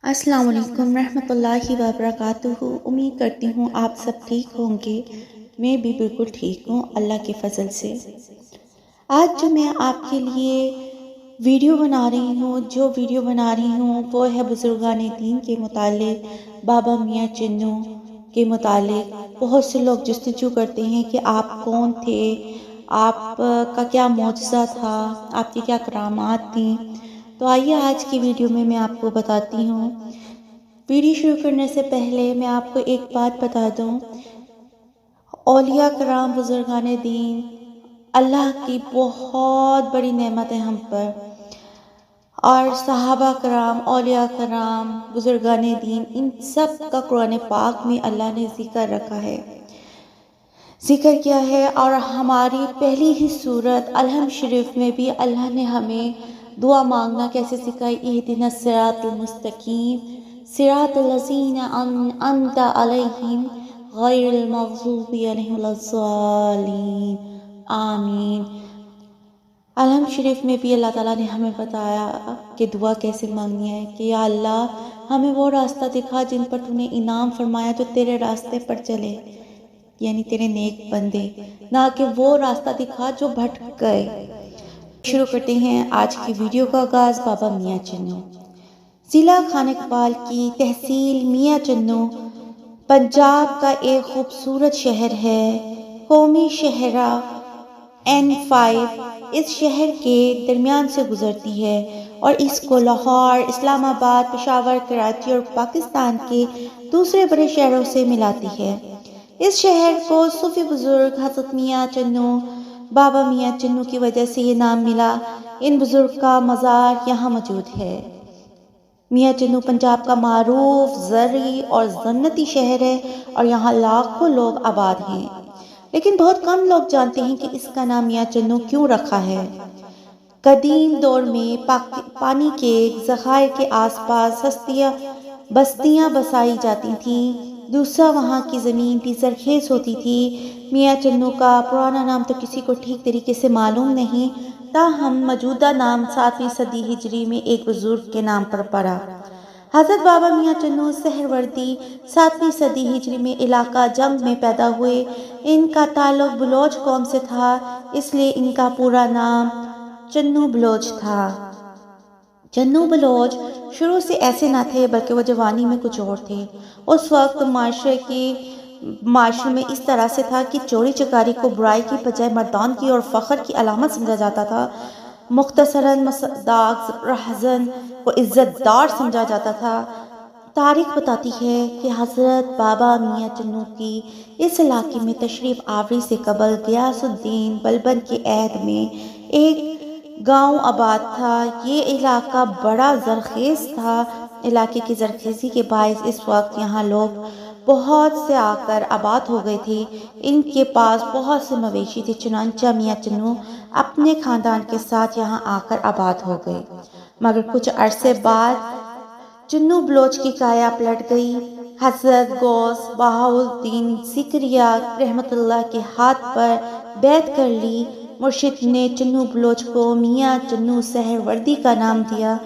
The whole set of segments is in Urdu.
السلام علیکم ورحمۃ اللہ وبرکاتہ۔ امید کرتی ہوں آپ سب ٹھیک ہوں گے۔ میں بھی بالکل ٹھیک ہوں اللہ کے فضل سے۔ آج جو میں آپ کے لیے ویڈیو بنا رہی ہوں وہ ہے بزرگان دین کے متعلق، بابا میاں چنو کے متعلق۔ بہت سے لوگ جستجو کرتے ہیں کہ آپ کون تھے، آپ کا کیا معجزہ تھا، آپ کی کیا کرامات تھیں۔ تو آئیے آج کی ویڈیو میں آپ کو بتاتی ہوں۔ ویڈیو شروع کرنے سے پہلے میں آپ کو ایک بات بتا دوں، اولیاء کرام بزرگان دین اللہ کی بہت بڑی نعمت ہے ہم پر، اور صحابہ کرام، اولیاء کرام، بزرگان دین، ان سب کا قرآن پاک میں اللہ نے ذکر رکھا ہے، ذکر کیا ہے۔ اور ہماری پہلی ہی سورت الحمد شریف میں بھی اللہ نے ہمیں دعا مانگنا کیسے سکھائی، اہدنا الصراط المستقیم صراط الذین انعمت علیہم غیر المغضوب علیہم ولا الضالین آمین۔ الحمد شریف میں بھی اللہ تعالیٰ نے ہمیں بتایا کہ دعا کیسے مانگنی ہے، کہ یا اللہ ہمیں وہ راستہ دکھا جن پر تو نے انعام فرمایا جو تیرے راستے پر چلے، یعنی تیرے نیک بندے، نہ کہ وہ راستہ دکھا جو بھٹک گئے۔ شروع کرتے ہیں آج کی ویڈیو کا آغاز بابا میاں چنو۔ ضلع خانہ اقبال کی تحصیل میاں چنو پنجاب کا ایک خوبصورت شہر ہے۔ قومی شاہراہ N5 اس شہر کے درمیان سے گزرتی ہے اور اس کو لاہور، اسلام آباد، پشاور، کراچی اور پاکستان کے دوسرے بڑے شہروں سے ملاتی ہے۔ اس شہر کو صوفی بزرگ حضرت میاں چنو، بابا میاں چنو کی وجہ سے یہ نام ملا۔ ان بزرگ کا مزار یہاں موجود ہے۔ میاں چنو پنجاب کا معروف زرعی اور صنعتی شہر ہے اور یہاں لاکھوں لوگ آباد ہیں، لیکن بہت کم لوگ جانتے ہیں کہ اس کا نام میاں چنو کیوں رکھا ہے۔ قدیم دور میں پانی کے ذخائر کے آس پاس بستیاں بسائی جاتی تھیں۔ دوسرا وہاں کی زمین بھی زرخیز ہوتی تھی۔ میاں چنو کا پرانا نام تو کسی کو ٹھیک طریقے سے معلوم نہیں، تاہم موجودہ نام 7ویں صدی ہجری میں ایک بزرگ کے نام پر پڑا۔ حضرت بابا میاں چنو سہروردی 7ویں صدی ہجری میں علاقہ جنگ میں پیدا ہوئے۔ ان کا تعلق بلوچ قوم سے تھا، اس لیے ان کا پورا نام چنو بلوچ تھا۔ چنو بلوچ شروع سے ایسے نہ تھے بلکہ وہ جوانی میں کچھ اور تھے۔ اس وقت معاشرے میں اس طرح سے تھا کہ چوری چکاری کو برائی کی بجائے مردانگی اور فخر کی علامت سمجھا جاتا تھا۔ مختصراً مصداق رہزن کو عزت دار سمجھا جاتا تھا۔ تاریخ بتاتی ہے کہ حضرت بابا میاں چنو کی اس علاقے میں تشریف آوری سے قبل غیاث الدین بلبن کے عہد میں ایک گاؤں آباد تھا۔ یہ علاقہ بڑا زرخیز تھا۔ علاقے کی زرخیزی کے باعث اس وقت یہاں لوگ بہت سے آ کر آباد ہو گئے تھے۔ ان کے پاس بہت سے مویشی تھے، چنانچہ میاں چنو اپنے خاندان کے ساتھ یہاں آ کر آباد ہو گئے۔ مگر کچھ عرصے بعد چنو بلوچ کی کایا پلٹ گئی۔ حضرت غوث بہاؤالدین سکریہ رحمۃ اللہ کے ہاتھ پر بیعت کر لی۔ مرشد نے چنو بلوچ کو میاں چنو سہروردی کا نام دیا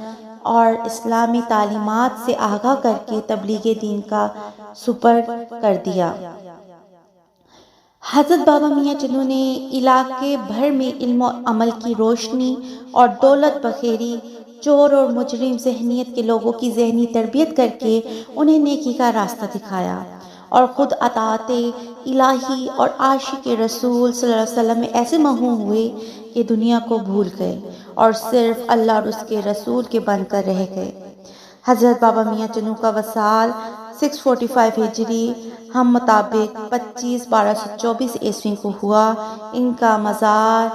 اور اسلامی تعلیمات سے آگاہ کر کے تبلیغ دین کا سپرد کر دیا۔ حضرت بابا میاں چنو نے علاقے بھر میں علم و عمل کی روشنی اور دولت بخیری، چور اور مجرم ذہنیت کے لوگوں کی ذہنی تربیت کر کے انہیں نیکی کا راستہ دکھایا، اور خود اطاعت الہی اور عاشق رسول صلی اللہ علیہ وسلم میں ایسے مغموم ہوئے کہ دنیا کو بھول گئے اور صرف اللہ اور اس کے رسول کے بن کر رہ گئے۔ حضرت بابا میاں چنو کا وصال 645 ہجری ہم مطابق 25/12/24 عیسوی کو ہوا۔ ان کا مزار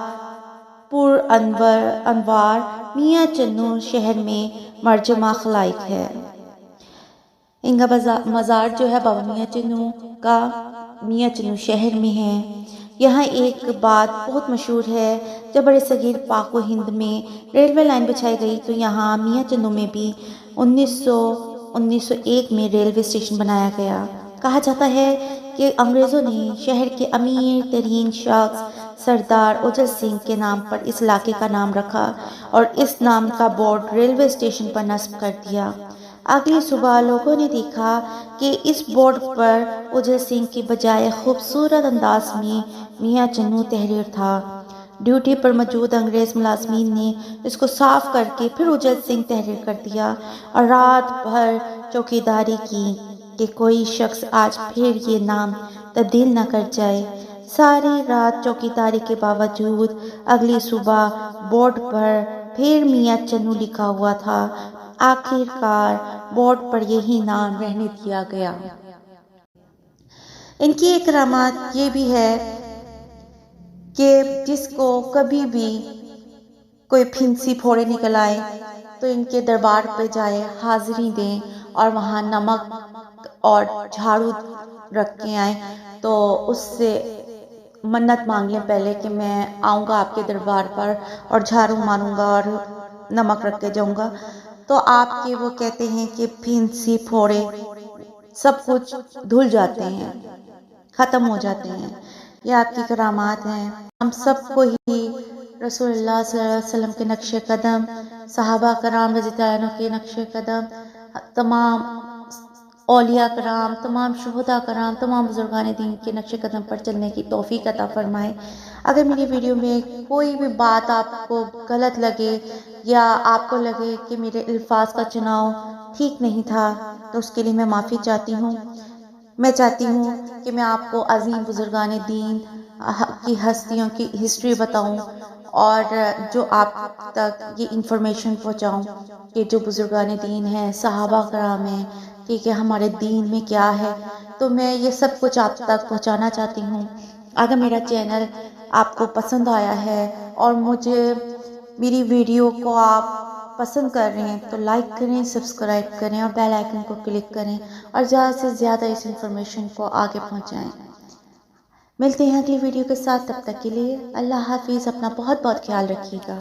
پر انوار میاں چنو شہر میں مرجمہ خلائق ہے۔ ان کا مزار جو ہے بابا میاں چنو کا میاں چنو شہر میں ہے۔ یہاں ایک بات بہت مشہور ہے، جب بڑے صغیر پاک و ہند میں ریلوے لائن بچھائی گئی تو یہاں میاں چنو میں بھی 1901 میں ریلوے اسٹیشن بنایا گیا۔ کہا جاتا ہے کہ انگریزوں نے شہر کے امیر ترین شخص سردار اجل سنگھ کے نام پر اس علاقے کا نام رکھا اور اس نام کا بورڈ ریلوے اسٹیشن پر نصب کر دیا۔ اگلی صبح لوگوں نے دیکھا کہ اس بورڈ پر اجل سنگھ کی بجائے خوبصورت انداز میں میاں چنو تحریر تھا۔ ڈیوٹی پر موجود انگریز ملازمین نے اس کو صاف کر کے پھر اجل سنگھ تحریر کر دیا اور رات بھر چوکیداری کی کہ کوئی شخص آج پھر یہ نام تبدیل نہ کر جائے۔ ساری رات چوکیداری کے باوجود اگلی صبح بورڈ پر پھر میاں چنو لکھا ہوا تھا۔ آخر کار بورڈ پر یہی نام رہنے دیا گیا۔ ان کی ایک کرامات یہ بھی ہے کہ جس کو کبھی بھی کوئی پھنسی پھوڑے نکل آئے تو ان کے دربار پہ جائے، حاضری دیں اور وہاں نمک اور جھاڑو رکھ کے آئیں تو اس سے منت مانگ لیں پہلے کہ میں آؤں گا آپ کے دربار پر اور جھاڑو ماروں گا اور نمک رکھ کے جاؤں گا، تو آپ کے وہ کہتے ہیں کہ پھنسی پھوڑے سب کچھ دھل جاتے ہیں، ختم ہو جاتے ہیں۔ یہ آپ کی کرامات ہیں۔ ہم سب کو ہی رسول اللہ صلی اللہ علیہ وسلم کے نقش قدم، صحابہ کرام رضی اللہ عنہ کے نقش قدم، تمام اولیاء کرام، تمام شہداء کرام، تمام بزرگان دین کے نقش قدم پر چلنے کی توفیق عطا فرمائے۔ اگر میری ویڈیو میں کوئی بھی بات آپ کو غلط لگے یا آپ کو لگے کہ میرے الفاظ کا چناؤ ٹھیک نہیں تھا تو اس کے لیے میں معافی چاہتی ہوں۔ میں چاہتی ہوں کہ میں آپ کو عظیم بزرگان دین کی ہستیوں کی ہسٹری بتاؤں اور جو آپ تک یہ انفارمیشن پہنچاؤں کہ جو بزرگان دین ہیں، صحابہ کرام ہیں، ٹھیک ہے، ہمارے دین میں کیا ہے، تو میں یہ سب کچھ آپ تک پہنچانا چاہتی ہوں۔ اگر میرا چینل آپ کو پسند آیا ہے اور میری ویڈیو کو آپ پسند کر رہے ہیں تو لائک کریں، سبسکرائب کریں اور بیل آئیکن کو کلک کریں اور زیادہ سے زیادہ اس انفارمیشن کو آگے پہنچائیں۔ ملتے ہیں اگلی ویڈیو کے ساتھ، تب تک کے لیے اللہ حافظ، اپنا بہت بہت خیال رکھیے گا۔